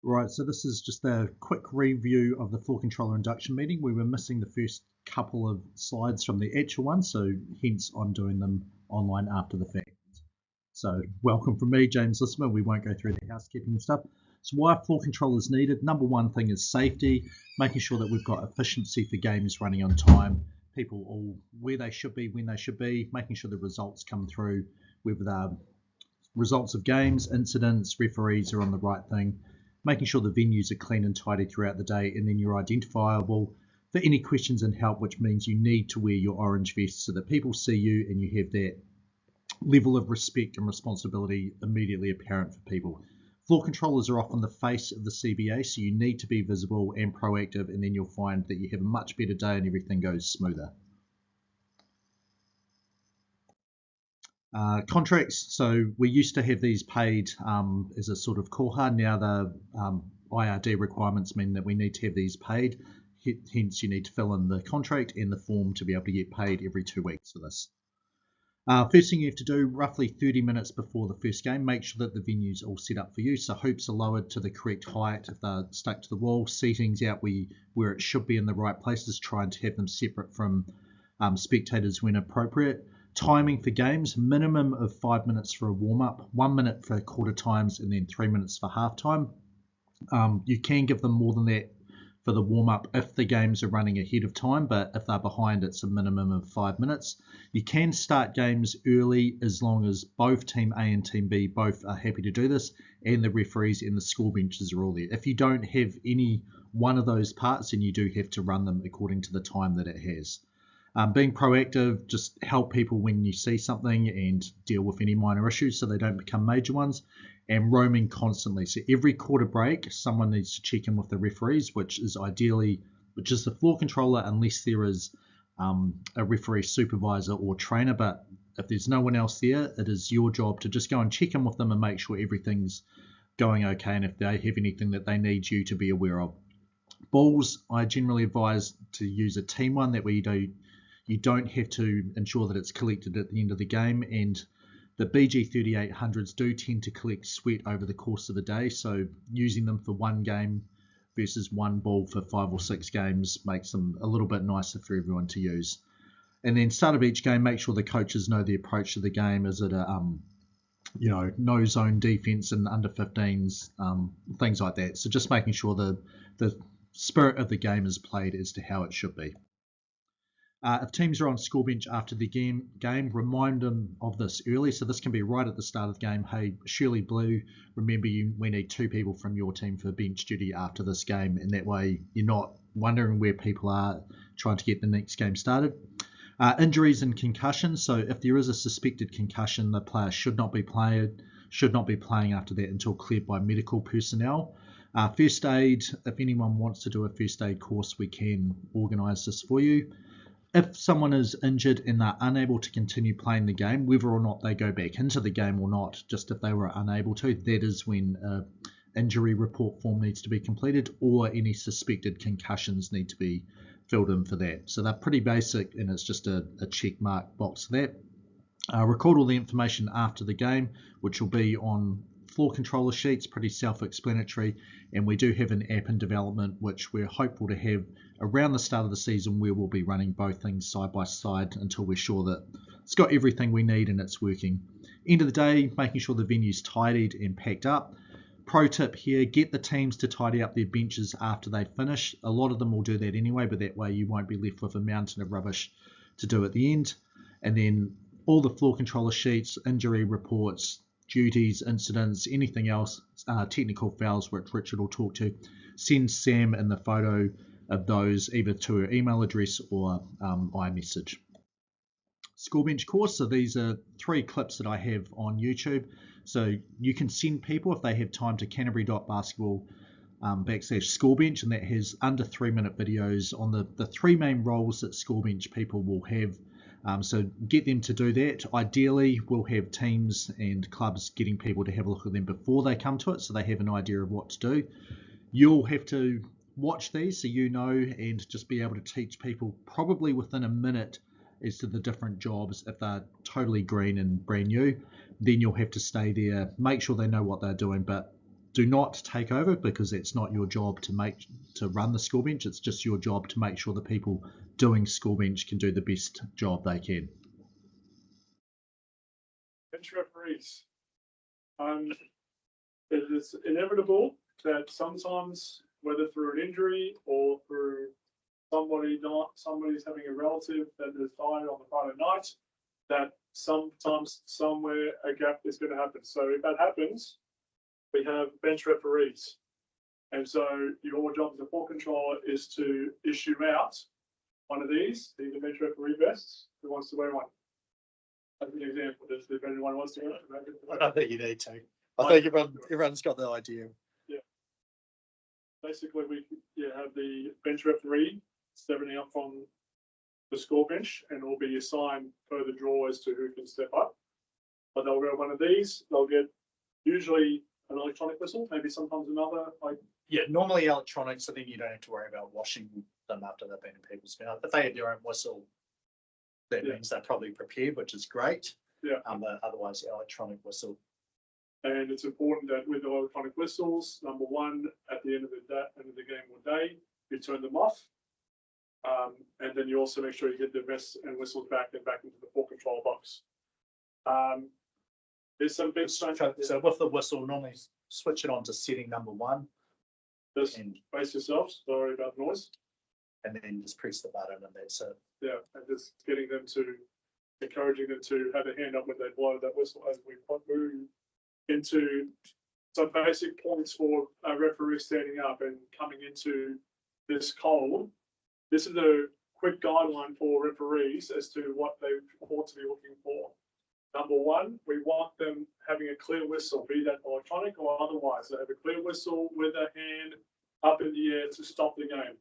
Right, so this is just a quick review of the floor controller induction meeting. We were missing the first couple of slides from the actual one, so hence I'm doing them online after the fact. So welcome from me, James Lismer. We won't go through the housekeeping stuff. So why floor control is needed? Number one thing is safety, making sure that we've got efficiency for games running on time, people all where they should be, when they should be, making sure the results come through, whether they're results of games, incidents, referees are on the right thing, making sure the venues are clean and tidy throughout the day, and then you're identifiable for any questions and help, which means you need to wear your orange vest so that people see you and you have that level of respect and responsibility immediately apparent for people. Floor controllers are often the face of the CBA, so you need to be visible and proactive, and then you'll find that you have a much better day and everything goes smoother. Contracts, so we used to have these paid as a sort of koha. Now the IRD requirements mean that we need to have these paid. Hence, you need to fill in the contract and the form to be able to get paid every 2 weeks for this. First thing you have to do, roughly 30 minutes before the first game, make sure that the venue's all set up for you. So hoops are lowered to the correct height if they're stuck to the wall. Seating's out where it should be in the right places, trying to have them separate from spectators when appropriate. Timing for games, minimum of 5 minutes for a warm-up, 1 minute for quarter times, and then 3 minutes for halftime. You can give them more than that for the warm-up if the games are running ahead of time, but if they're behind, it's a minimum of 5 minutes. You can start games early as long as both Team A and Team B both are happy to do this, and the referees and the score benches are all there. If you don't have any one of those parts, then you do have to run them according to the time that it has. Being proactive, just help people when you see something and deal with any minor issues so they don't become major ones, and roaming constantly. So every quarter break, someone needs to check in with the referees, which is the floor controller, unless there is a referee supervisor or trainer. But if there's no one else there, it is your job to just go and check in with them and make sure everything's going okay, and if they have anything that they need you to be aware of. Balls, I generally advise to use a team one, that way you don't have to ensure that it's collected at the end of the game, and the BG 3800s do tend to collect sweat over the course of the day, so using them for one game versus one ball for 5 or 6 games makes them a little bit nicer for everyone to use. And then start of each game, make sure the coaches know the approach to the game. Is it a no zone defense and under 15s, things like that. So just making sure the spirit of the game is played as to how it should be. If teams are on score bench after the game, remind them of this early. So this can be right at the start of the game. Hey, Shirley Blue, remember we need 2 people from your team for bench duty after this game. And that way you're not wondering where people are trying to get the next game started. Injuries and concussions. So if there is a suspected concussion, the player should not be playing after that until cleared by medical personnel. First aid, if anyone wants to do a first aid course, we can organise this for you. If someone is injured and they're unable to continue playing the game, whether or not they go back into the game or not, just if they were unable to, that is when an injury report form needs to be completed, or any suspected concussions need to be filled in for that. So they're pretty basic, and it's just a check mark box for that. Record all the information after the game, which will be on floor controller sheets, pretty self-explanatory, and we do have an app in development which we're hopeful to have around the start of the season, where we'll be running both things side by side until we're sure that it's got everything we need and it's working. End of the day, making sure the venue's tidied and packed up. Pro tip here, get the teams to tidy up their benches after they finish. A lot of them will do that anyway, but that way you won't be left with a mountain of rubbish to do at the end. And then all the floor controller sheets, injury reports, duties, incidents, anything else, technical fouls, which Richard will talk to, send Sam in the photo of those either to her email address or iMessage. Scorebench course, so these are 3 clips that I have on YouTube. So you can send people, if they have time, to canterbury.basketball /scorebench, and that has under 3-minute videos on the 3 main roles that scorebench people will have. So get them to do that. Ideally, we'll have teams and clubs getting people to have a look at them before they come to it, so they have an idea of what to do. You'll have to watch these so you know, and just be able to teach people probably within a minute as to the different jobs. If they're totally green and brand new, then you'll have to stay there, make sure they know what they're doing, but do not take over, because it's not your job to run the score bench. It's just your job to make sure the people doing score bench can do the best job they can. Bench referees. It is inevitable that sometimes, whether through an injury or through somebody's having a relative that has died on the Friday night, that sometimes somewhere a gap is going to happen. So if that happens, we have bench referees. And so your job as a ball controller is to issue out one of these. These are bench referee vests. Who wants to wear one? As an example, if anyone wants to wear it. I don't think you need to. I think everyone's got the idea. Yeah. Basically, we have the bench referee stepping up from the score bench, and will be assigned per the draw as to who can step up. But they'll wear one of these. They'll get usually an electronic whistle, maybe sometimes another. Normally electronic, so then you don't have to worry about washing them after they've been in people's mouth. If they have their own whistle, that means they're probably prepared, which is great. Yeah. But otherwise, electronic whistle. And it's important that with the electronic whistles, number one, at the end of the game or day, you turn them off. And then you also make sure you get the vests and whistles back into the ball control box. There's some big So with the whistle, normally switch it on to setting number 1. Just face yourselves. Sorry about noise. And then just press the button, and that's it. Yeah, and just encouraging them to have a hand up when they blow that whistle as we move into some basic points for a referee standing up and coming into this cold. This is a quick guideline for referees as to what they ought to be looking for. Number one, we want them having a clear whistle, be that electronic or otherwise. They have a clear whistle with a hand up in the air to stop the game.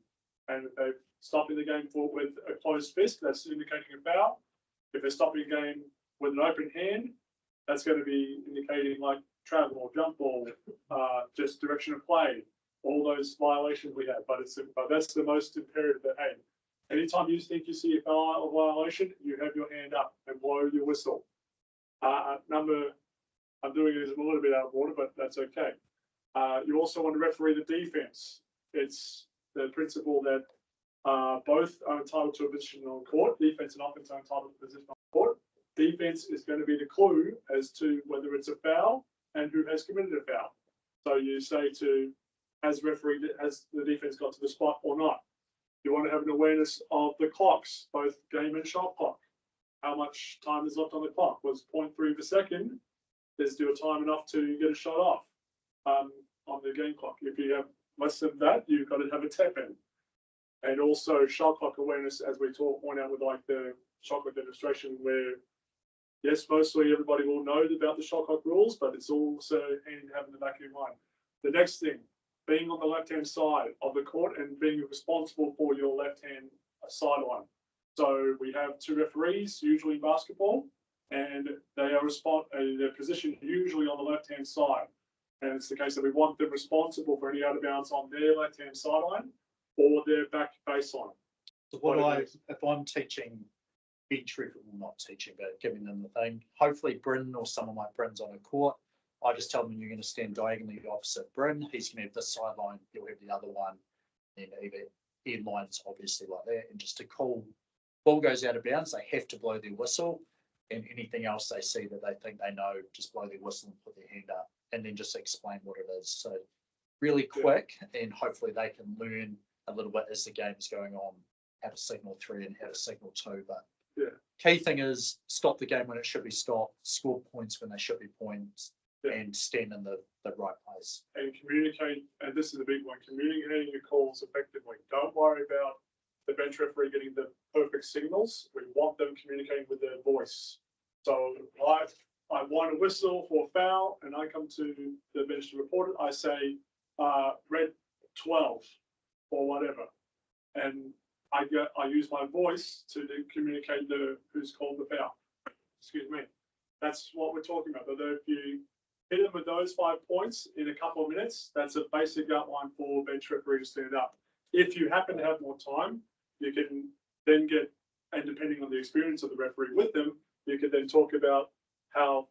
And if they're stopping the game with a closed fist, that's indicating a foul. If they're stopping a game with an open hand, that's going to be indicating like travel or jump ball, just direction of play, all those violations we have. But that's the most imperative that, hey, anytime you think you see a foul or violation, you have your hand up and blow your whistle. I'm doing this a little bit out of order, but that's okay. You also want to referee the defense. It's the principle that both are entitled to a position on court. Defense and offense are entitled to a position on court. Defense is going to be the clue as to whether it's a foul and who has committed a foul. So you say has the defense got to the spot or not? You want to have an awareness of the clocks, both game and shot clock. How much time is left on the clock? Was 0.3 per second? Is your time enough to get a shot off on the game clock? If you have less than that, you've got to have a tap in. And also shot clock awareness, as we point out with like the shot clock demonstration, where yes, mostly everybody will know about the shot clock rules, but it's also handy to have in the back of your mind. The next thing, being on the left-hand side of the court and being responsible for your left-hand sideline. So we have 2 referees, usually in basketball, and they are they're positioned usually on the left-hand side. And it's the case that we want them responsible for any out of bounds on their left-hand sideline or their back baseline. So if I'm teaching bench referee, well, not teaching, but giving them the thing, hopefully Bryn or someone like Bryn's on a court, I just tell them you're going to stand diagonally opposite Bryn. He's going to have this sideline, you'll have the other one, and either end lines obviously like that, and just to call. Ball goes out of bounds, they have to blow their whistle, and anything else they see that they think they know, just blow their whistle and put their hand up, and then just explain what it is. So really quick, and hopefully they can learn a little bit as the game's going on, how to signal 3 and how to signal 2. But key thing is stop the game when it should be stopped, score points when they should be points, and stand in the right place. And communicate, and this is a big one, communicating your calls effectively. Don't worry about the bench referee getting the perfect signals. We want them communicating with their voice. So I want a whistle for a foul, and I come to the bench to report it. I say red 12 or whatever, and I use my voice to communicate who's called the foul. Excuse me. That's what we're talking about. But if you hit them with those 5 points in a couple of minutes, that's a basic outline for bench referee to stand up. If you happen to have more time, you can then get, and depending on the experience of the referee with them, you can then talk about how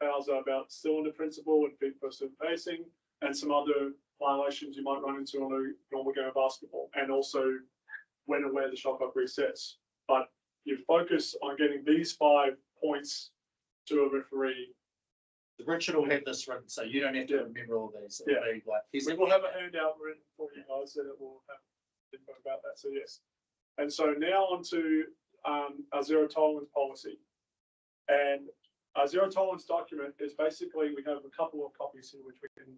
fouls are about cylinder principle and feet first and facing, and some other violations you might run into on a normal game of basketball, and also when and where the shot clock resets. But you focus on getting these 5 points to a referee. Richard will have this written, so you don't have to remember all these. It'll be like, We will have a handout written for you guys that will have info about that. So yes. And so now on to our zero tolerance policy. And our zero tolerance document is basically, we have a couple of copies here which we can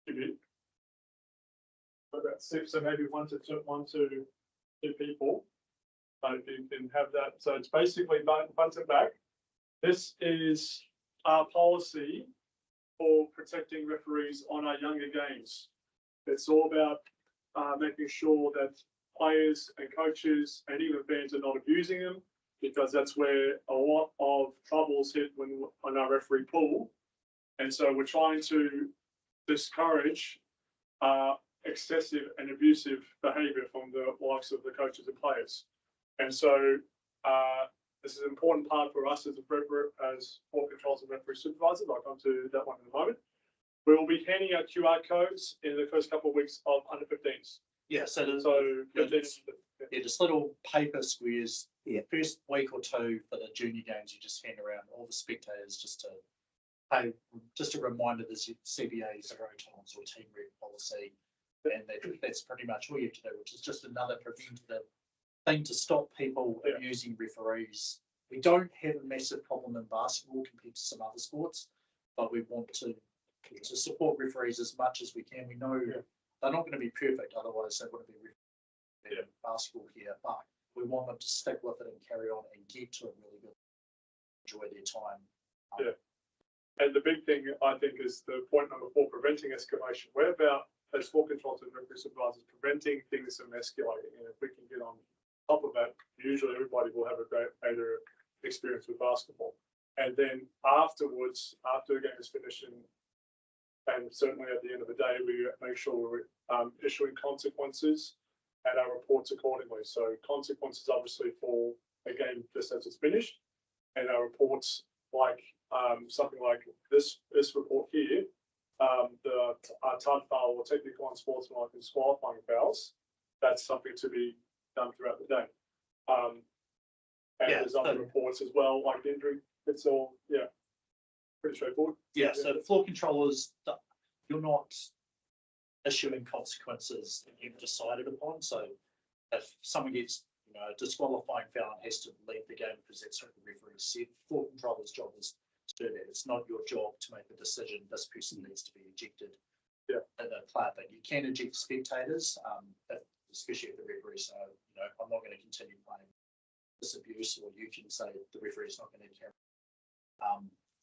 give you. About 6, so maybe one to two people. If you can have that. So it's basically front and back. This is our policy for protecting referees on our younger games. It's all about making sure that players and coaches and even fans are not abusing them, because that's where a lot of troubles hit when on our referee pool. And so we're trying to discourage excessive and abusive behaviour from the likes of the coaches and players. And so this is an important part for us as sport controls and referee supervisors. I'll come to that one in a moment. We will be handing out QR codes in the first couple of weeks of under 15s. Yeah, so just little paper squares. Yeah, first week or two for the junior games, you just hand around all the spectators just a reminder there's CBA zero tolerance or team rep policy, and that's pretty much all you have to do, which is just another preventative thing to stop people abusing referees. We don't have a massive problem in basketball compared to some other sports, but we want to support referees as much as we can. We know they're not going to be perfect, otherwise they wouldn't be in basketball here, but we want them to stick with it and carry on and get to a really good, enjoy their time. And the big thing, I think, is the point number 4, preventing escalation. We're about, as sport controls and referee supervisors, preventing things from escalating. And if we can get on top of that, usually everybody will have a great experience with basketball. And then afterwards, after the game is finished, and certainly at the end of the day, we make sure we're issuing consequences and our reports accordingly. So consequences obviously for a game just as it's finished, and our reports like something like this report here, the TUD foul or technical unsportsmanlike and disqualifying fouls. That's something to be done throughout the day. And there's other reports as well, like injury. It's all pretty straightforward. So the floor controllers, you're not issuing consequences that you've decided upon. So if someone gets a disqualifying foul and has to leave the game because that's what the referee said, floor controller's job is to do that. It's not your job to make the decision this person needs to be ejected in the player, but you can eject spectators, especially if the referee say, I'm not going to continue playing this abuse, or you can say the referee's not going to carry.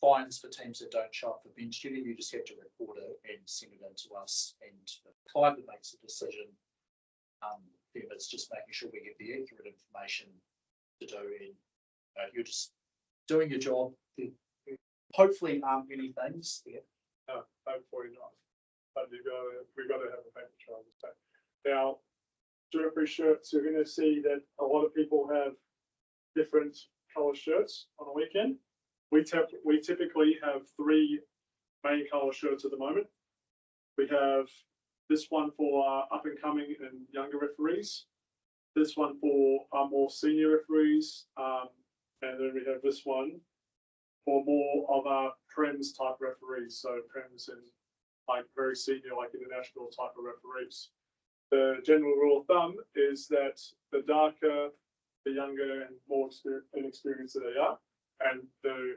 Fines for teams that don't show up for bench duty, you just have to report it and send it in to us, and the client that makes the decision, then it's just making sure we get the accurate information to do, and you're just doing your job. Hopefully aren't many things. No, hopefully not. But we've got to have a paper trail. Now, to referee shirts, you're going to see that a lot of people have different colour shirts on a weekend. We typically have 3 main colour shirts at the moment. We have this one for our up and coming and younger referees, this one for our more senior referees, and then we have this one for more of our Prems type referees. So Prems and like very senior, like international type of referees. The general rule of thumb is that the darker, the younger and more inexperienced they are, and the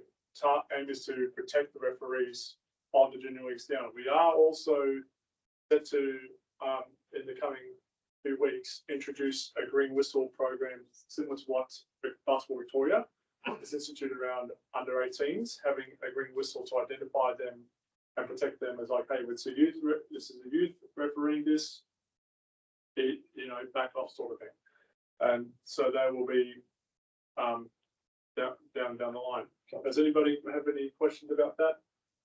aim is to protect the referees on the junior leagues down. We are also set to, in the coming few weeks, introduce a green whistle program similar to what Basketball Victoria is instituted around under 18s, having a green whistle to identify them and protect them as like, hey, it's a youth, this is a youth refereeing this, back off sort of thing. And so they will be down the line. Does anybody have any questions about that?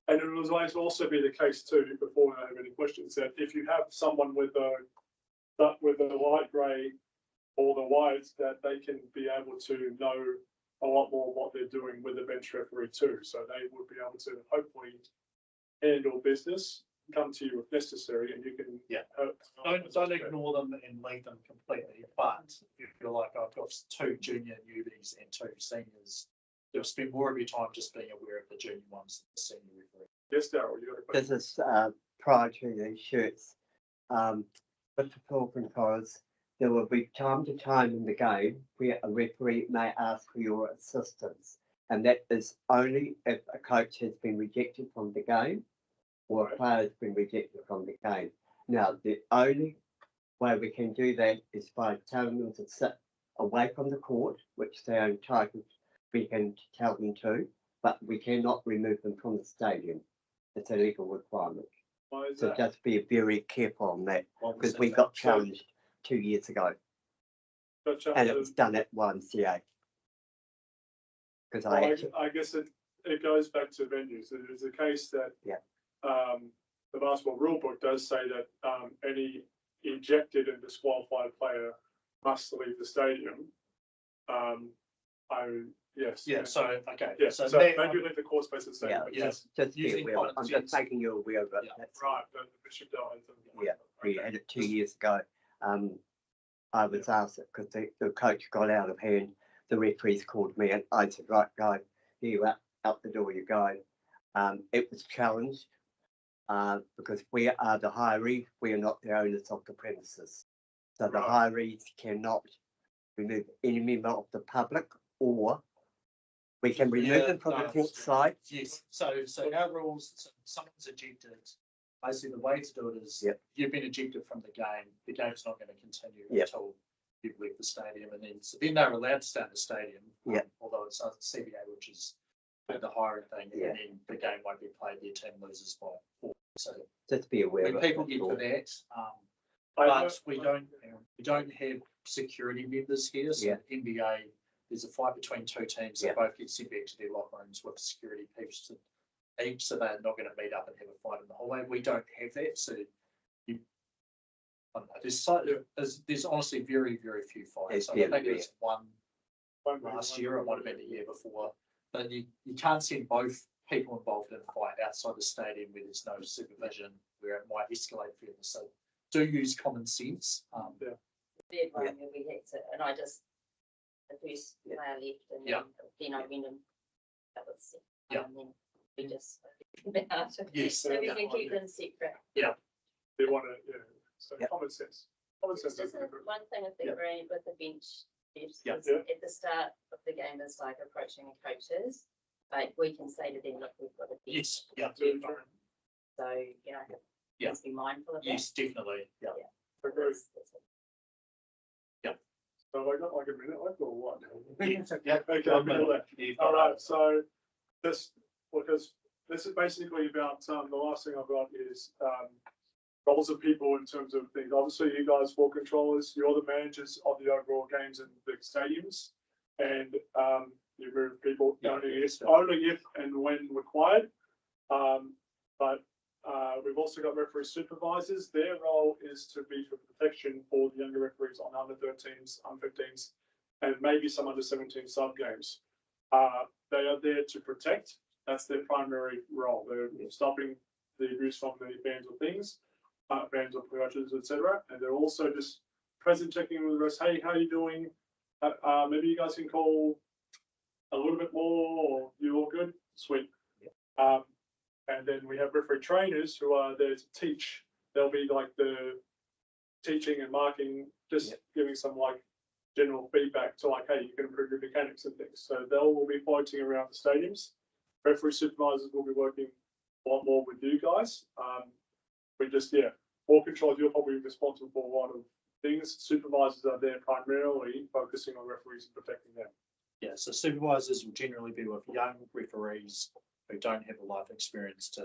And it was going to also be the case too, before I have any questions, that if you have someone with a light grey or the white, that they can be able to know a lot more what they're doing with the bench referee too. So they would be able to hopefully handle business come to you if necessary, and you can. Yeah. Don't ignore them and leave them completely. But if you feel like I've got 2 junior newbies and 2 seniors, you'll spend more of your time just being aware of the junior ones than the senior referee. Yes, Darryl, you got a question? This is prior to these shirts. With the floor controls, there will be time to time in the game where a referee may ask for your assistance, and that is only if a coach has been rejected from the game or a player has been rejected from the game. Now, the only way we can do that is by telling them to sit away from the court, which they are entitled, we can tell them to, but we cannot remove them from the stadium. It's a legal requirement. Why is So that? just be very careful on that, Why was because that we done? got challenged 2 years ago, Gotcha. and it was done at YMCA. Because Well, I actually, I guess it goes back to venues. It is a case that Yeah. The basketball rule book does say that any ejected and disqualified player must leave the stadium. Yes. Yeah. So okay. Yeah, So, so that, maybe leave the court space the same. yeah, but yes. just be using aware. common I'm sense. just making you aware of it. Yeah, That's Right, the Bishop Dale. Yeah, we had it 2 years ago. I was asked it because the coach got out of hand. The referees called me and I said, right, guy, here you are, out the door you go. It was challenged because we are the hiree, we are not the owners of the premises. So the Right. hirees cannot remove any member of the public, or we can remove Yeah, them from the no, court side. Yes. So our rules. So someone's ejected. Basically, the way to do it is Yep. you've been ejected from the game. The game's not going to continue Yep. until you've left the stadium, and then they're allowed to stay in the stadium. Yep. Although it's a CBA, which is the hiring thing, Yeah. and then the game won't be played. Their team loses by 4. So Just be aware when of it. people get that's to all. that, I know- but we don't have security members here. So Yeah. NBA, there's a fight between 2 teams that Yeah. both get sent back to their locker rooms with security people each, so they're not going to meet up and have a fight in the hallway. We don't have that, so I don't know, there's honestly very, very few fights. It's So I think very there's one last year, it might have been the year before, but you can't send both people involved in a fight outside the stadium where there's no supervision, where it might escalate further. So do use common sense. Bad one where we had to, and I just, the first player left and Yeah. then I went and that was, Yeah. and then we just. Yes. So we can keep them separate. They want to, yeah, so Yep. common sense. Common sense. Just one thing I think, Yeah. Ray, with the bench, is Yeah. at the start of the game, it's like approaching the coaches. Like we can say to them, look, we've got a bench. Yes, yeah, So, you know, Yeah. let's be mindful of that. yes, definitely, yeah. Agreed. That's it. So have I got like a minute left or what? Yeah. Okay, I'll do that. All right, so because this is basically about, the last thing I've got is, roles of people in terms of things. Obviously, you guys, ball controllers, you're the managers of the overall games in big stadiums. And, you move people Yeah, only if and when required. But we've also got referee supervisors. Their role is to be for protection for the younger referees on under 13s, under 15s, and maybe some under 17 sub games. They are there to protect. That's their primary role. They're stopping the abuse from the bans or things, bans or coaches, etc. And they're also just present, checking with the rest. Hey, how are you doing? Maybe you guys can call a little bit more, or you all good? Sweet. And then we have referee trainers who are there to teach. They'll be like the teaching and marking, just giving some like general feedback to like, hey, you can improve your mechanics and things. So they will be floating around the stadiums. Referee supervisors will be working a lot more with you guys. Ball controls, you're probably responsible for a lot of things. Supervisors are there primarily focusing on referees and protecting them. Yeah, so supervisors will generally be with young referees who don't have a life experience to,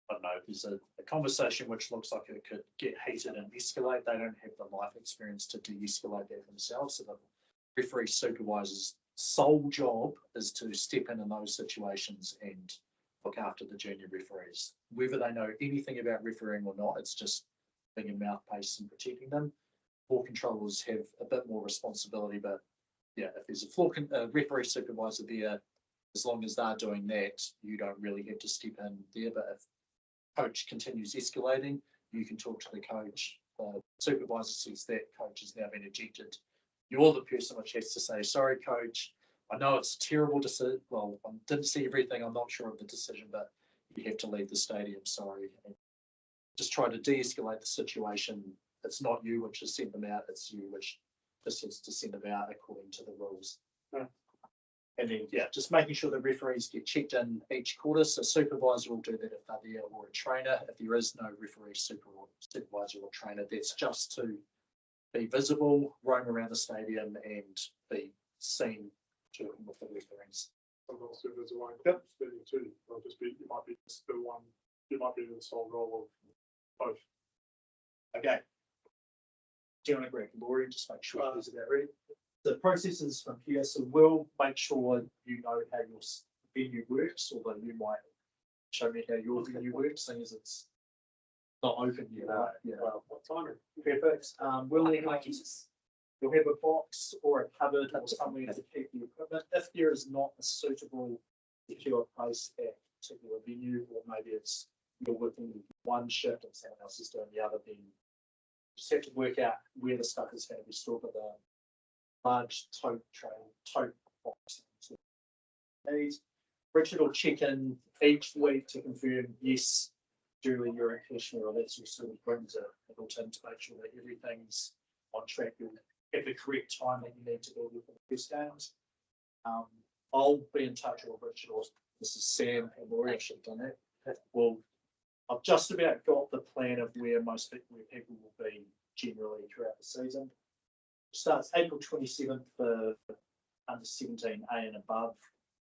I don't know, there's a conversation which looks like it could get heated and escalate. They don't have the life experience to de-escalate that themselves. So the referee supervisor's sole job is to step in those situations and look after the junior referees. Whether they know anything about refereeing or not, it's just being a mouthpiece and protecting them. Ball controllers have a bit more responsibility, but yeah, if there's a referee supervisor there, as long as they're doing that, you don't really have to step in there. But if coach continues escalating, you can talk to the coach. The supervisor says that coach has now been ejected. You're the person which has to say, sorry, coach, I know it's a terrible decision. Well, I didn't see everything. I'm not sure of the decision, but you have to leave the stadium. Sorry. And just try to de-escalate the situation. It's not you which has sent them out. It's you which just has to send them out according to the rules. Yeah. And then, yeah, just making sure the referees get checked in each quarter. So supervisor will do that if they're there, or a trainer. If there is no referee, supervisor or trainer, that's just to be visible, roam around the stadium and be seen talking with the referees. Sometimes if there's a line spending too, it'll just be, you might be just the one, you might be in the sole role of both. Okay. Do you want to grab Laurie, just make sure he's about ready? The process is from here, so we'll make sure you know how your venue works, although you might show me how your venue works, seeing as it's not open yet. Yeah. Well, what time? Perfect. You'll have a box or a cupboard or somewhere to keep the equipment. If there is not a suitable secure place at a particular venue, or maybe it's you're working one shift and someone else is doing the other, then you just have to work out where the stuff is going to be stored with a large tote box. Richard will check in each week to confirm, yes, Julie, you're in Kashmir, or that's your sort of brings a little tin to make sure that everything's on track. You'll have the correct time that you need to go with the first games. I'll be in touch with Richard, or this is Sam and Laurie, I should have done that. Well, I've just about got the plan of where people will be generally throughout the season. Starts April 27th for under 17A and above.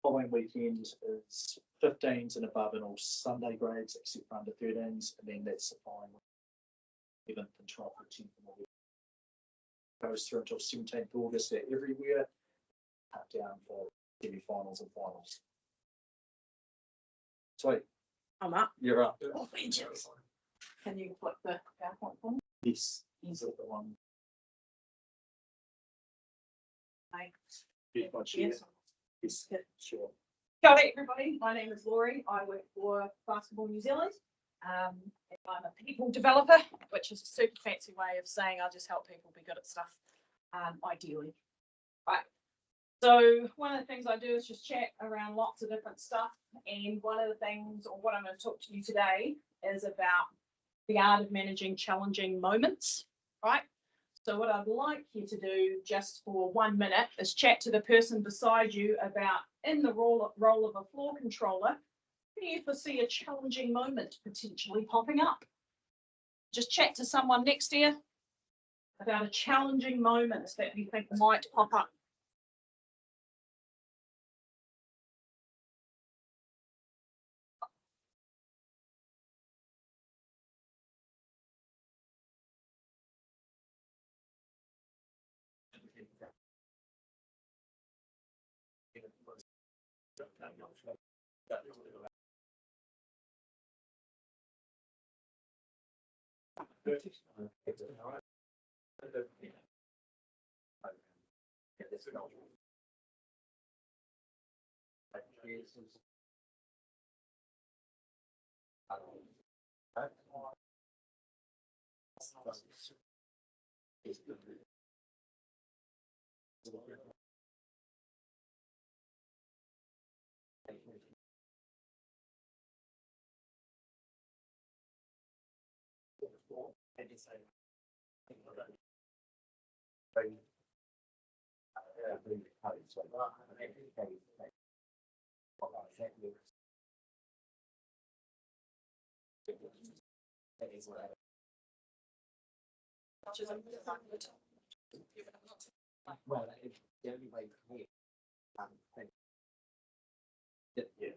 Following weekend is 15s and above in all Sunday grades except for under 13s, and then that's the following 11th and 12th and 10th. Goes through until 17th August everywhere, cut down for semi-finals and finals. Sweet. I'm up. You're up. Oh, thank you. Can you flip the PowerPoint for me? Yes. Is it the one? Hi. Yes. Yes. Yes. Sure. Kia ora, everybody. My name is Laurie. I work for Basketball New Zealand. And I'm a people developer, which is a super fancy way of saying I just help people be good at stuff, ideally. Right. So one of the things I do is just chat around lots of different stuff. And one of the things, or what I'm going to talk to you today, is about the art of managing challenging moments, right? So what I'd like you to do just for 1 minute is chat to the person beside you about, in the role of a floor controller, do you foresee a challenging moment potentially popping up? Just chat to someone next to you about a challenging moment that you think might pop up. Well, it's the only way to hear. Yeah.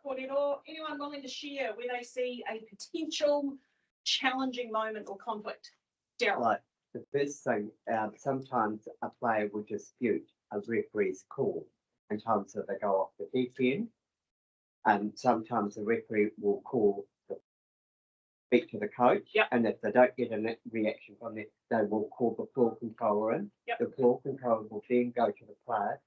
Kōrero, anyone willing to share where they see a potential challenging moment or conflict? Daryl. Like the first thing, sometimes a player will dispute a referee's call in terms of they go off the deep end. And sometimes the referee will speak to the coach. Yep. And if they don't get a reaction from it, they will call the floor controller in. Yep. The floor controller will then go to the player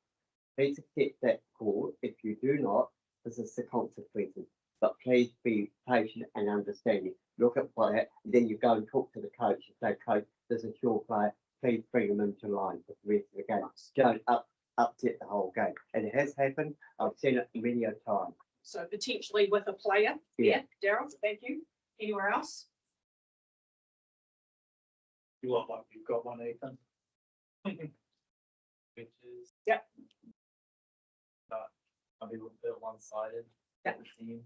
please accept that call. If you do not, this is the consequences. But please be patient and understanding. Look at player, and then you go and talk to the coach and say, coach, this is your player. Please bring him into line for the rest of the game. Don't upset the whole game. And it has happened. I've seen it many a time. So potentially with a player. Yeah. Daryl, thank you. Anywhere else? You look like you've got one, Ethan. Which is. Yep. I'll be a little bit one-sided. Yep. The team.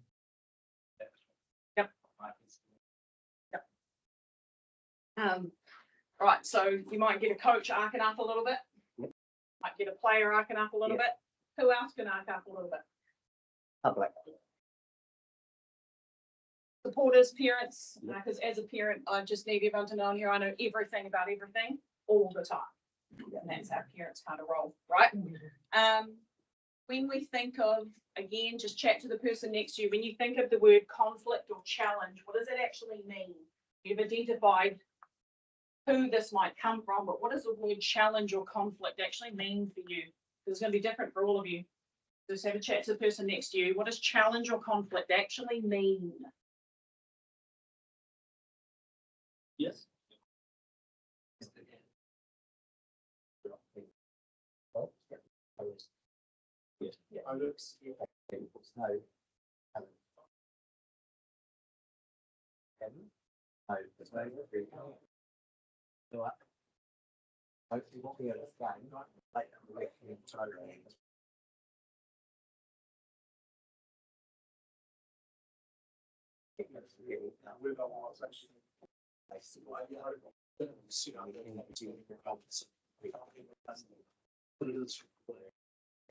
Yep. Yep. Right, so you might get a coach arcing up a little bit. Yep. Might get a player arcing up a little Yep. bit. Who else can arc up a little bit? Public. Supporters, parents, because as a parent, I just need everyone to know in here, I know everything about everything all the time. And that's how parents kind of roll, right? When we think of, again, just chat to the person next to you, when you think of the word conflict or challenge, what does it actually mean? You've identified who this might come from, but what does the word challenge or conflict actually mean for you? It's going to be different for all of you. Just have a chat to the person next to you. What does challenge or conflict actually mean? Yes. Hopefully we'll be able to stand like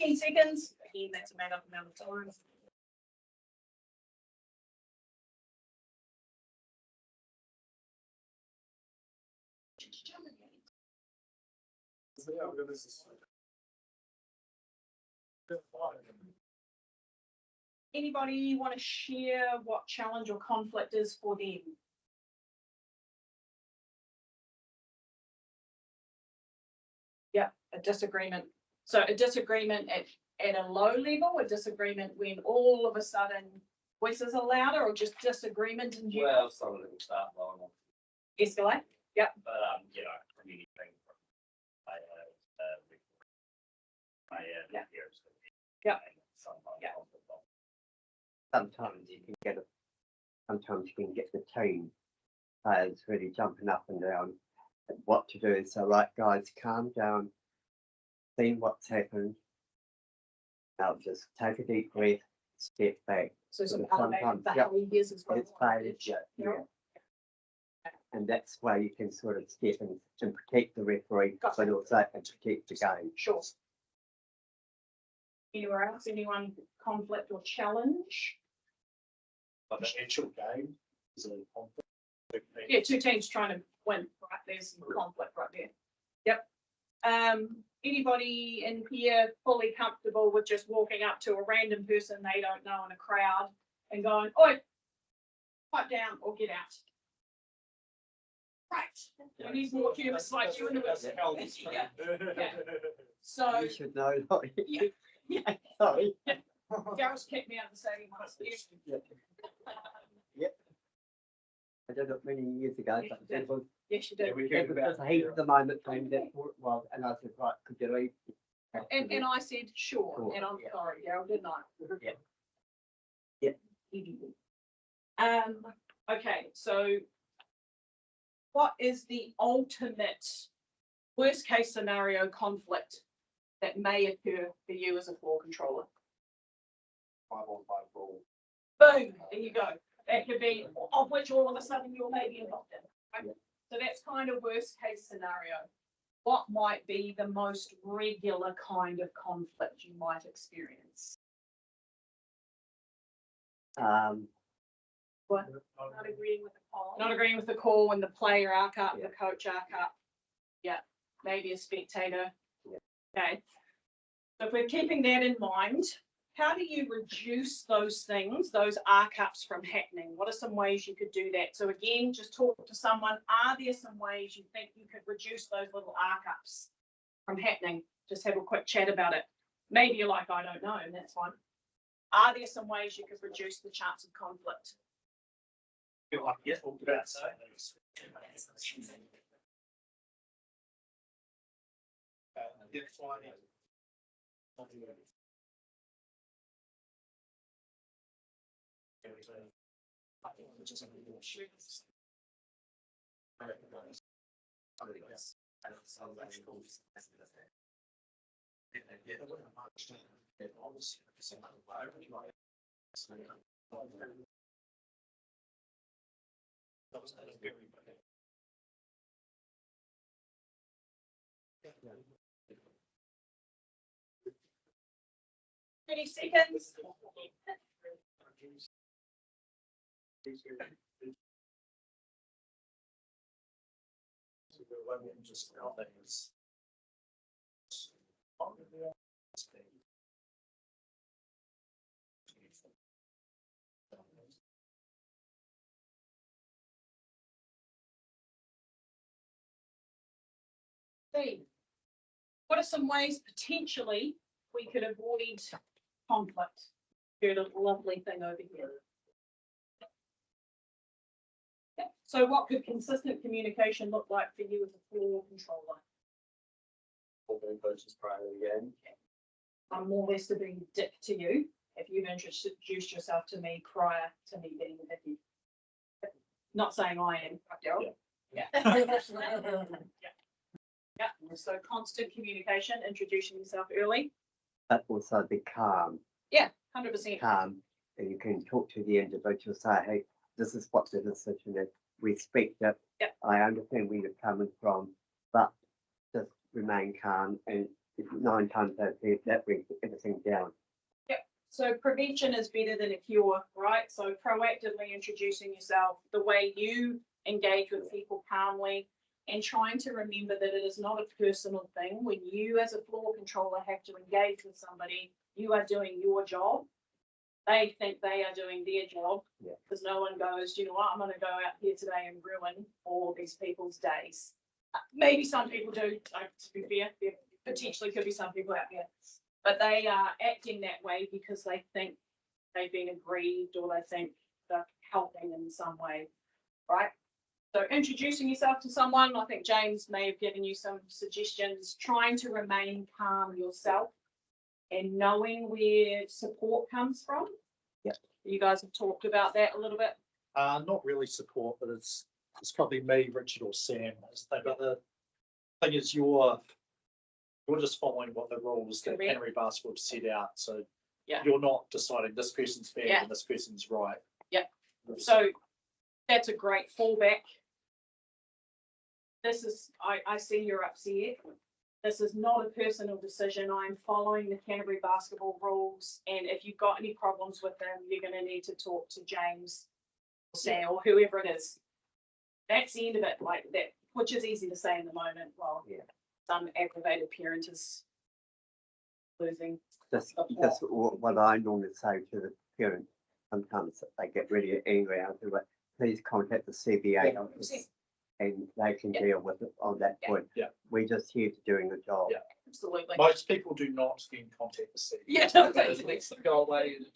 Ten seconds. Again, that's a made up amount of time. Anybody want to share what challenge or conflict is for them? Yeah, a disagreement. So a disagreement at a low level, a disagreement when all of a sudden voices are louder, or just disagreement in general? Well, some of them start low enough, Escalate? Yep. but you know, from anything from Yeah. years. Yeah. Yeah. sometimes you can get the team players really jumping up and down and what to do. So right guys, calm down, see what's happened. Now just take a deep breath, step back. So some Sometimes, elevated yeah, behaviours as well. It's players, yeah. And that's where you can sort of step in and protect the referee, Gotcha. but also and protect the game. Sure. Anywhere else? Anyone conflict or challenge? But the actual game is a conflict. Yeah, two teams trying to win, right? There's some conflict right there. Yep. Anybody in here fully comfortable with just walking up to a random person they don't know in a crowd and going, oi, pipe down or get out? Right. We need more humans like you in the business. Yeah. Yeah. So, You should know. yeah, yeah. Sorry. Daryl's kicked me out of the stadium once. Yep. I did it many years ago. But it was, Yes, you do. it was the heat of the moment thing, that's what it was. And I said, right, could you leave? And I said, sure, Sure, and I'm yeah. sorry, Daryl, didn't I? Yeah. Yeah. Okay, so what is the ultimate worst case scenario conflict that may occur for you as a floor controller? 5-on-5 ball. Boom, there you go. That could be, of which all of a sudden you're maybe involved in. Right? Yeah. So that's kind of worst case scenario. What might be the most regular kind of conflict you might experience? What? Not agreeing with the call. Not agreeing with the call when the player arc up, Yeah. the coach arc up. Yeah, maybe a spectator. Yeah. Okay. So if we're keeping that in mind, how do you reduce those things, those arc ups from happening? What are some ways you could do that? So again, just talk to someone. Are there some ways you think you could reduce those little arc ups from happening? Just have a quick chat about it. Maybe you're like, I don't know, and that's fine. Are there some ways you could reduce the chance of conflict? Feel like we talked about so. Thirty seconds. C. What are some ways potentially we could avoid conflict? Here's a lovely thing over here. Yeah. So what could consistent communication look like for you as a floor controller? Coaches prior to the game. I'm more or less to be dick to you if you've introduced yourself to me prior to me being with you. Not saying I am. Yeah. Yeah. So constant communication, introducing yourself early. But also be calm, 100%. calm, and you can talk to the individual, say, hey, this is what the decision is, respect it. Yeah. I understand where you're coming from, but just remain calm, and 9 times out of 10, that brings everything down. So prevention is better than a cure, right? So proactively introducing yourself, the way you engage with people calmly, and trying to remember that it is not a personal thing. When you as a floor controller have to engage with somebody, you are doing your job. They think they are doing their job, because no one goes, you know what, I'm going to go out here today and ruin all these people's days. Maybe some people do, to be fair, there potentially could be some people out there, but they are acting that way because they think they've been aggrieved or they think they're helping in some way, right? So introducing yourself to someone, I think James may have given you some suggestions, trying to remain calm yourself and knowing where support comes from. Yep. You guys have talked about that a little bit. Not really support, but it's probably me, Richard, or Sam. But the thing is, you're just following what the rules that Correct. Canterbury Basketball set out. So Yeah. you're not deciding this person's bad Yeah. and this person's right. Yeah. So that's a great fallback. This is, I see you're upset. This is not a personal decision. I'm following the Canterbury basketball rules. And if you've got any problems with them, you're going to need to talk to James or Sam or whoever it is. That's the end of it, like that, which is easy to say in the moment. Well, some aggravated parent is losing. That's what I normally say to the parents. Sometimes they get really angry after it. Please contact the CBA office and they can deal with it on that point. Yeah. We're just here to doing a job. Yeah. Absolutely. Most people do not then contact the city. Yeah, It lets them go away and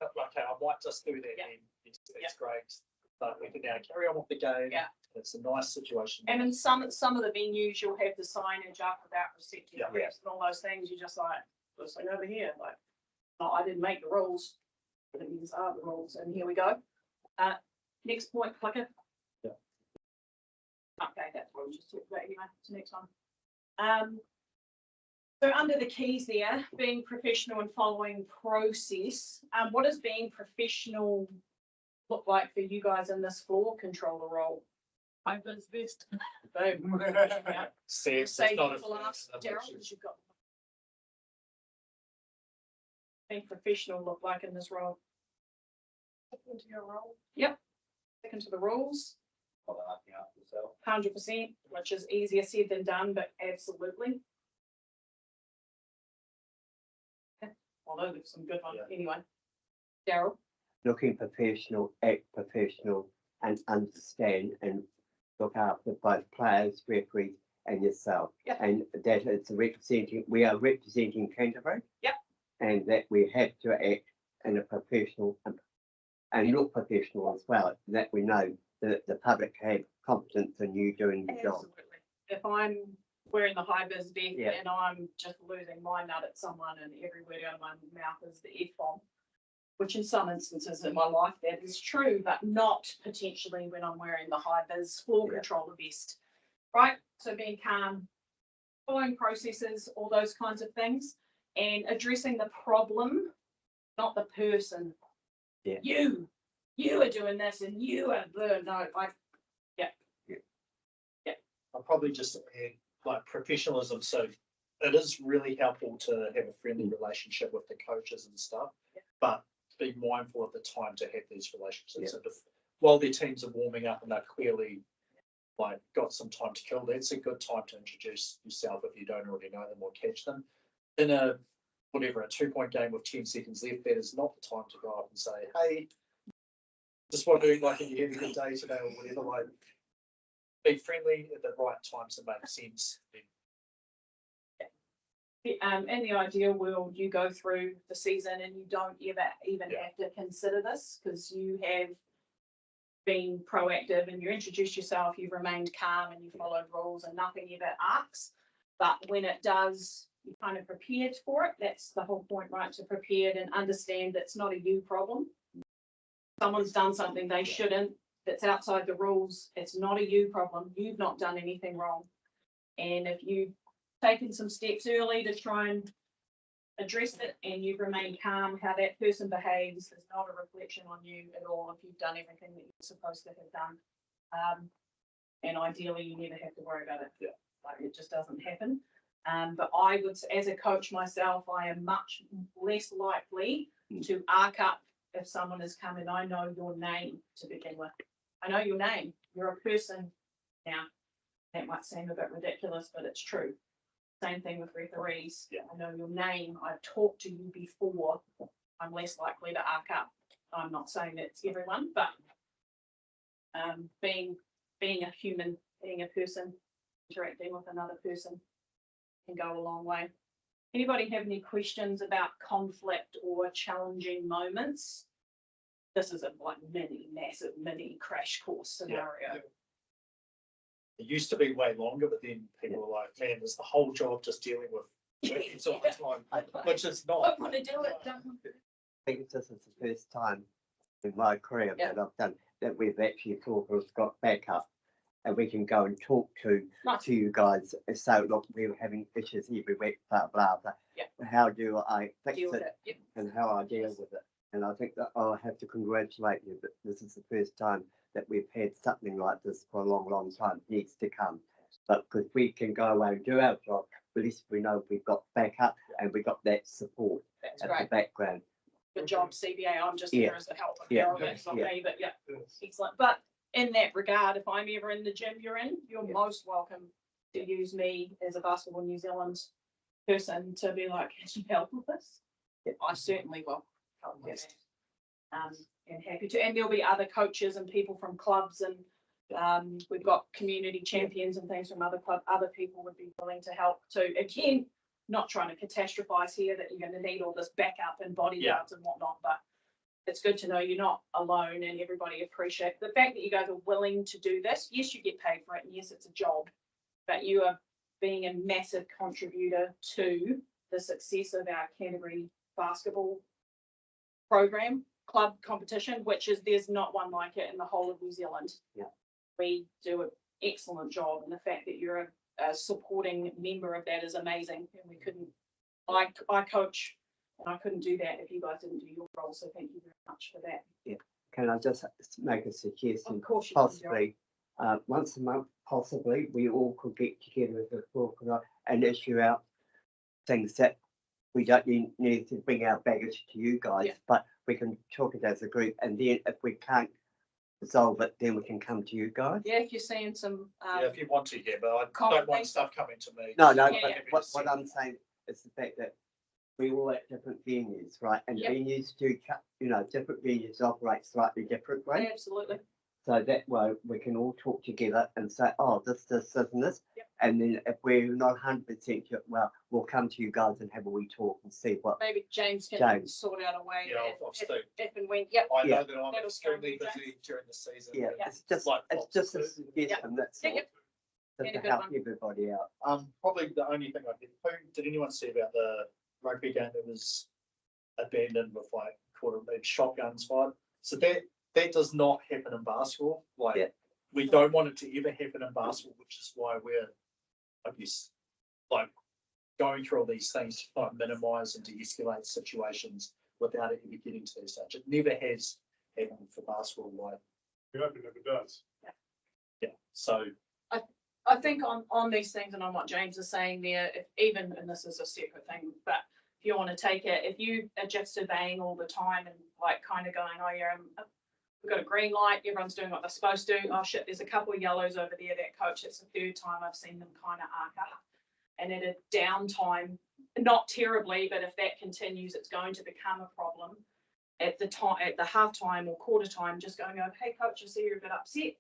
okay, I might just do that then. It's great. But we can now carry on with the game. Yeah. It's a nice situation. And in some of the venues, you'll have the signage up about receptive Yeah. reps and all those things. You're just like, this thing over here, like, no, I didn't make the rules, but these are the rules. And here we go. Next point, clicker. Yeah. Okay, that's what we just talked about anyway. It's the next one. So under the keys there, being professional and following process, what does being professional look like for you guys in this floor controller role? I'm the best. Boom. Yeah. Say Say not people a- ask Daryl, because you've got. Being professional look like in this role? Stick into your role. Yep. Stick into the rules. 100%, which is easier said than done, but absolutely. Okay. Although there's some good ones anyway. Daryl? Looking professional, act professional, and understand and look after both players, referees, and yourself. Yep. And that it's representing, we are representing Canterbury. Yep. And that we have to act in a professional and look professional as well, that we know that the public have confidence in you doing the job. Absolutely. If I'm wearing the high vis vest Yeah. and I'm just losing my nut at someone and every word out of my mouth is the F-bomb, which in some instances in my life that is true, but not potentially when I'm wearing the high vis floor Yeah. controller vest, right? So being calm, following processes, all those kinds of things, and addressing the problem, not the person. Yeah. You are doing this and you are the, no, like, I'll probably just add like professionalism. So it is really helpful to have a friendly relationship with the coaches and stuff, but be mindful of the time to have these relationships. And while their teams are warming up and they're clearly like got some time to kill, that's a good time to introduce yourself if you don't already know them or catch them. In a 2-point game with 10 seconds left, that is not the time to go up and say, hey, just wondering like if you had a good day today or whatever. Like, be friendly at the right times to make sense. in the ideal world, you go through the season and you don't ever even Yeah. have to consider this because you have been proactive and you introduced yourself, you've remained calm and you followed rules and nothing ever arcs. But when it does, you kind of prepared for it. That's the whole point, right? To prepare and understand that's not a you problem. Someone's done something they shouldn't, that's outside the rules. It's not a you problem. You've not done anything wrong. And if you've taken some steps early to try and address it and you've remained calm, how that person behaves is not a reflection on you at all if you've done everything that you're supposed to have done. And ideally, you never have to worry about it. Yeah. Like it just doesn't happen. But I would, as a coach myself, I am much less likely to arc up if someone has come and I know your name to begin with. I know your name. You're a person now. That might seem a bit ridiculous, but it's true. Same thing with referees. Yeah. I know your name. I've talked to you before. I'm less likely to arc up. I'm not saying it's everyone, but being a human, being a person, interacting with another person can go a long way. Anybody have any questions about conflict or challenging moments? This is a massive mini crash course scenario. It used to be way longer, but then people were like, man, is the whole job just dealing with it's all the time, which is I not. want to do it. Don't I think this is the first time in my career Yeah. that I've done that we've actually sort of got backup and we can go and talk to Nice. you guys. So look, we were having issues every week, blah blah blah. Yeah. How do I fix deal with it it. Yep. and how I deal with it? And I think that I'll have to congratulate you that this is the first time that we've had something like this for a long, long time. It needs to come. But because we can go away and do our job, at least we know we've got backup and we've got that support That's at great. the background. Good job, CBA. I'm just Yeah. here as a helper. Yeah. That's not Yeah. me, but yeah, excellent. But in that regard, if I'm ever in the gym you're in, you're Yeah. most welcome to use me as a Basketball New Zealand person to be like, can you help with this? Yeah. I certainly will help with Yes. that. And happy to. And there'll be other coaches and people from clubs and we've got community champions and things from other club. Other people would be willing to help too. Again, not trying to catastrophize here that you're going to need all this backup and bodyguards and whatnot, but it's good to know you're not alone and everybody appreciates the fact that you guys are willing to do this. Yes, you get paid for it, and yes, it's a job, but you are being a massive contributor to the success of our Canterbury basketball program, club competition, which is there's not one like it in the whole of New Zealand. Yeah. We do an excellent job, and the fact that you're a supporting member of that is amazing. And we couldn't, I coach, and I couldn't do that if you guys didn't do your role. So thank you very much for that. Can I just make a suggestion? Of course, you can, Possibly, once a month, possibly, we all could get together as a talk and issue out things that we don't need to bring our baggage to you guys, Yeah. but we can talk it as a group. And then if we can't resolve it, then we can come to you guys. Yeah, if you're seeing some, Yeah, if you want to, yeah, but I Common don't want things. stuff coming to me. No, no, Yeah, but yeah. what I'm saying is the fact that we all at different venues, right? And Yep. venues do, different venues operate slightly differently. absolutely. So that way we can all talk together and say, oh, this, and this. Yep. And then if we're not 100% sure, well, we'll come to you guys and have a wee talk and see what. Maybe James can James. sort out a way. Yeah, if- I'll stay. If and when, yep. I know Yeah. that I'm That'll extremely sound good, busy during the season. Yeah, Yeah. it's just Like it's just a suggestion. That's Yeah, all. yep. Just Yeah, to good help one. everybody out. Probably the only thing I did anyone see about the rugby game that was abandoned with like shotguns fired? So that does not happen in basketball. Like Yeah. we don't want it to ever happen in basketball, which is why we're, I guess, like going through all these things to try and minimize and de-escalate situations without it ever getting to that stage. It never has happened for basketball. Like We hope it never does. yeah, so I think on these things and on what James is saying there, if even, and this is a separate thing, but if you want to take it, if you are just surveying all the time and like kind of going, oh yeah, we've got a green light, everyone's doing what they're supposed to. Oh shit, there's a couple of yellows over there. That coach, it's the third time I've seen them kind of arc up. And at a downtime, not terribly, but if that continues, it's going to become a problem. At the time, at the half time or quarter time, just going, hey coach, I see you're a bit upset.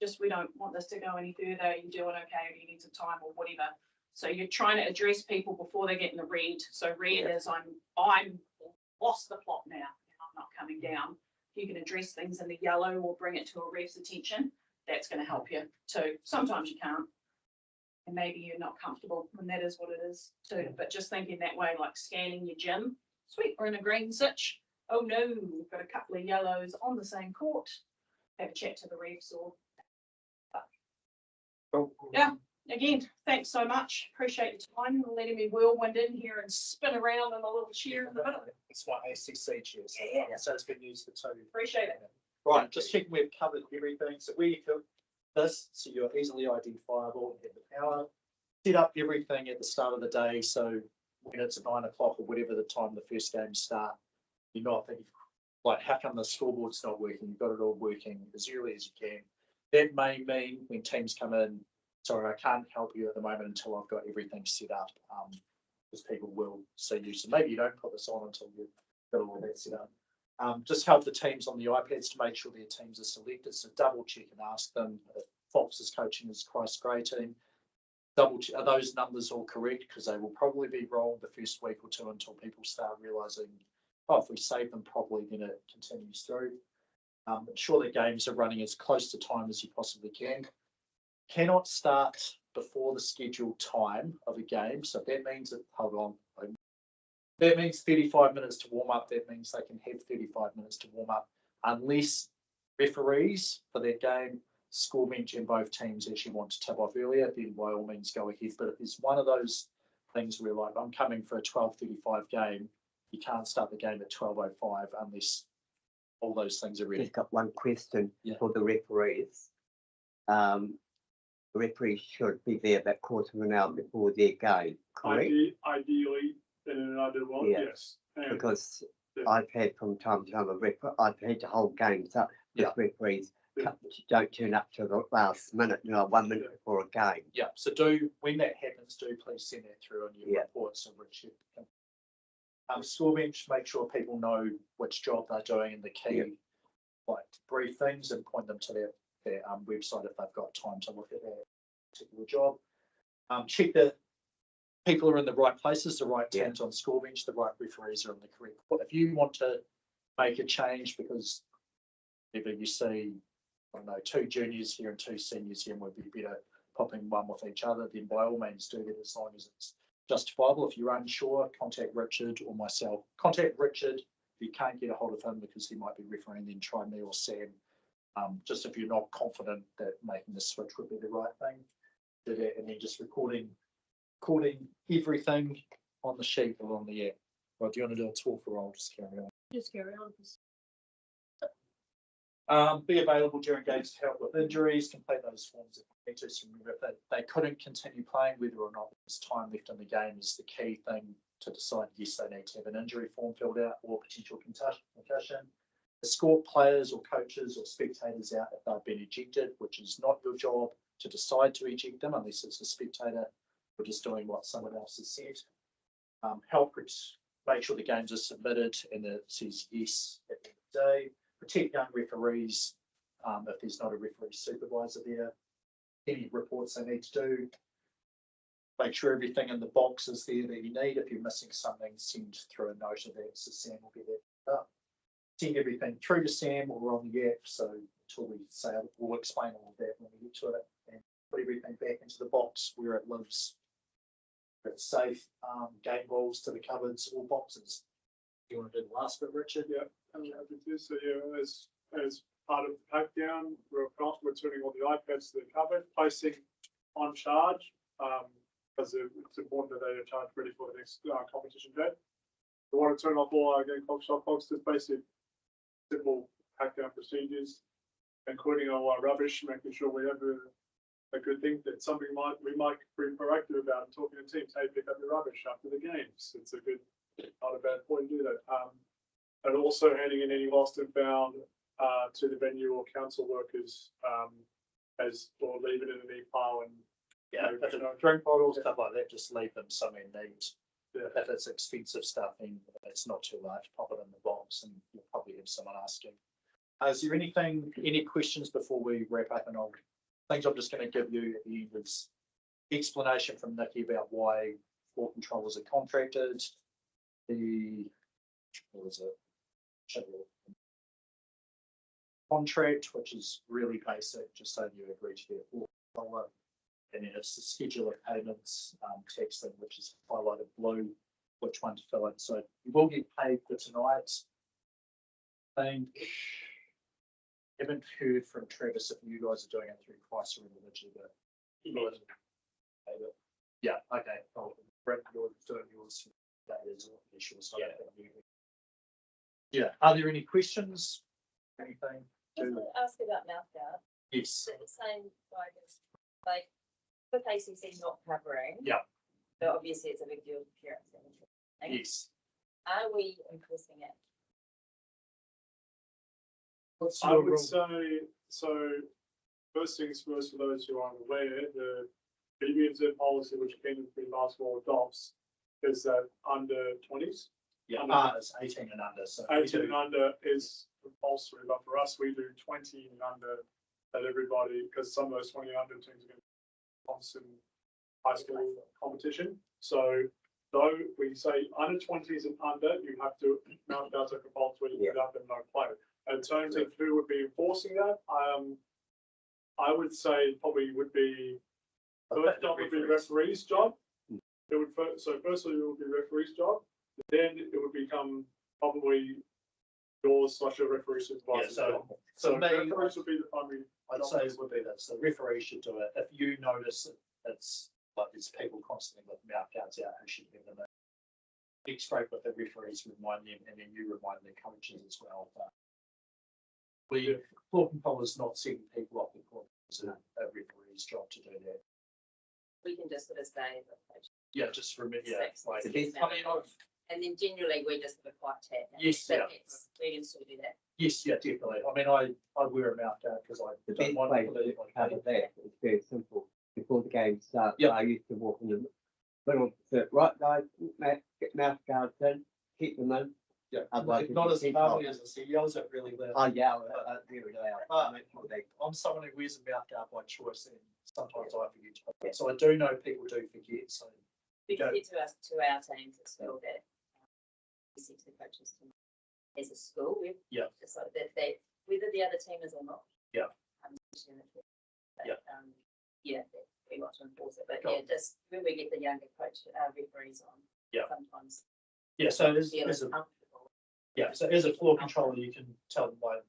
Just we don't want this to go any further. Are you doing okay? Do you need some time or whatever? So you're trying to address people before they get in the red. So red is I'm lost the plot now. I'm not coming down. You can address things in the yellow or bring it to a ref's attention. That's going to help you too. Sometimes you can't, and maybe you're not comfortable, and that is what it is too. But just thinking that way, like scanning your gym. Sweet, we're in a green sitch. Oh no, we've got a couple of yellows on the same court. Have a chat to the refs or. Yeah, again, thanks so much. Appreciate your time and letting me whirlwind in here and spin around in a little chair in the middle. it's my ACC chair. So, Yeah. so it's been used for 2. Appreciate it. Right, just checking we've covered everything. So we have this, so you're easily identifiable and have the power. Set up everything at the start of the day. So when it's 9 o'clock or whatever the time the first games start, you're not thinking, like, how come the scoreboard's not working? You've got it all working as early as you can. That may mean when teams come in, sorry, I can't help you at the moment until I've got everything set up, because people will see you. So maybe you don't put this on until you've got all that set up. Just help the teams on the iPads to make sure their teams are selected. So double check and ask them if Fox is coaching his Christ Grey team. Double check, are those numbers all correct? Because they will probably be wrong the first week or two until people start realizing, oh, if we save them properly, then it continues through. Ensure the games are running as close to time as you possibly can. Cannot start before the scheduled time of a game. So that means that, hold on, that means 35 minutes to warm up. That means they can have 35 minutes to warm up unless referees for that game score bench and both teams actually want to tip off earlier, then by all means go ahead. But if there's one of those things where like I'm coming for a 12:35 game, you can't start the game at 12:05 unless all those things are ready. Just got one question Yeah. for the referees. The referees should be there about quarter of an hour before their game, correct? Ideally, in an ideal world, Yeah. yes. And Because Yeah. I've had from time to time I've had to hold games up with Yeah. referees Yeah. don't turn up to the last minute, 1 minute Yeah. before a game. Yeah, so when that happens, please send that through on your Yeah. report so Richard can. Score bench, make sure people know which job they're doing and the key, Yeah. like brief things and point them to their website if they've got time to look at that particular job. Check that people are in the right places, the right Yeah. teams on score bench, the right referees are in the correct. If you want to make a change because maybe you see, I don't know, 2 juniors here and 2 seniors here and would be better popping one with each other, then by all means do that as long as it's justifiable. If you're unsure, contact Richard or myself. Contact Richard if you can't get a hold of him because he might be refereeing, then try me or Sam. Just if you're not confident that making the switch would be the right thing, do that, and then just recording everything on the sheet or on the app. Right, do you want to do a talk or I'll just carry on? Just carry on. Be available during games to help with injuries, complete those forms if you need to. So remember, if they couldn't continue playing, whether or not there's time left in the game is the key thing to decide. Yes, they need to have an injury form filled out or potential concussion. Escort players or coaches or spectators out if they've been ejected, which is not your job to decide to eject them unless it's a spectator or just doing what someone else has said. Help make sure the games are submitted and it says yes at the end of the day. Protect young referees. If there's not a referee supervisor there, any reports they need to do. Make sure everything in the box is there that you need. If you're missing something, send through a note of that, so Sam will get that up. Send everything through to Sam or on the app, so until we say, we'll explain all of that when we get to it, and put everything back into the box where it lives. It's safe, game balls to the cupboards, all boxes. You want to do the last bit, Richard? Yeah, I'm happy to. So yeah, as part of the pack down, we're turning all the iPads to the cupboard, placing on charge, because it's important that they are charged ready for the next competition day. We want to turn off all our game clock shop boxes, basic simple pack down procedures, including all our rubbish, making sure we have a good thing that something we might be proactive about, talking to teams, hey, pick up your rubbish after the games. It's not a bad point to do that. And also handing in any lost and found to the venue or council workers or leave it in an e-file and if it's drink bottles, stuff like that, just leave them somewhere neat. Yeah. If it's expensive stuff, then it's not too large, pop it in the box and you'll probably have someone asking. Is there any questions before we wrap up? And things I'm just going to give you at the end is explanation from Nikki about why floor controllers are contracted. What was it? Contract, which is really basic, just so you agree to their floor controller. And then it's the schedule of payments, texting, which is highlighted blue, which one to fill in. So you will get paid for tonight. I haven't heard from Travis if you guys are doing it through Price or individually, but yeah, okay. Brent, you're doing yours. That is an issue. So yeah. Are there any questions? Anything? Just want to ask about mouth guard. Yes. So the same like with ACC not covering. Yeah. So obviously it's a big deal for parents and everything. Yes. Are we enforcing it? What's I your would rule? say, so first things first, for those who aren't aware, the BBNZ policy, which Canterbury basketball adopts, is that under 20s. Yeah, it's 18 and under. So 18 and under is compulsory, but for us, we do 20 and under at everybody, because some of those 20 and under teams are going to be constant high school competition. So though we say under 20s and under, you have to, mouth guards are compulsory, without them no play. In terms of who would be enforcing that, I would say probably would be, first job would be referee's job. It would firstly it would be referee's job, then it would become probably yours / a referee supervisor's job. So referees would be the primary. I'd say it would be that. So the referee should do it. If you notice it's like there's people constantly with mouth guards out who should have them in. Extract with the referees, remind them, and then you remind the coaches as well. But floor controllers not setting people off the court. It's a referee's job to do that. We can just sort of say. Yeah, just remember. Yeah, like, and then generally we just have a quiet chat. Yes, yeah. We can still do that. Yes, yeah, definitely. I mean, I wear a mouth guard because I The don't best want way to to cover that is very simple. Before the game starts, Yep. I used to walk in the middle, so right guys, get mouth guards in, keep them in. Yeah, Otherwise not as it's loudly as he yells it really loud. I yell very loud. Make sure they- I'm someone who wears a mouth guard by choice, and sometimes I forget to put it. So I do know people do forget. So We Yeah. said to our teams as well that we said to the coaches as a school, we've Yeah. decided that whether the other team is or not. Yeah. Yeah. Yeah, we want to enforce it, but Cool. yeah, just when we get the younger referees on. Yeah. Sometimes yeah, so feel as a comfortable. yeah, so as a floor controller, you can tell them like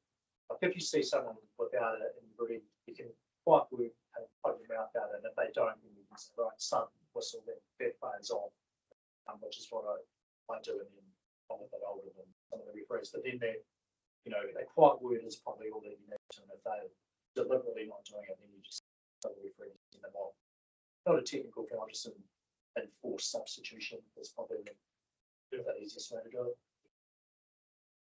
if you see someone without it and really you can quite work and put your mouth out, and if they don't, then you can say right, son, whistle that player's on, which is what I do, and then I'm a bit older than some of the referees, but then they, a quiet word is probably all that you need to, and if they're deliberately not doing it, then you just tell the referee to send them off. Not a technical foul, just an enforced substitution is probably the easiest way to do it.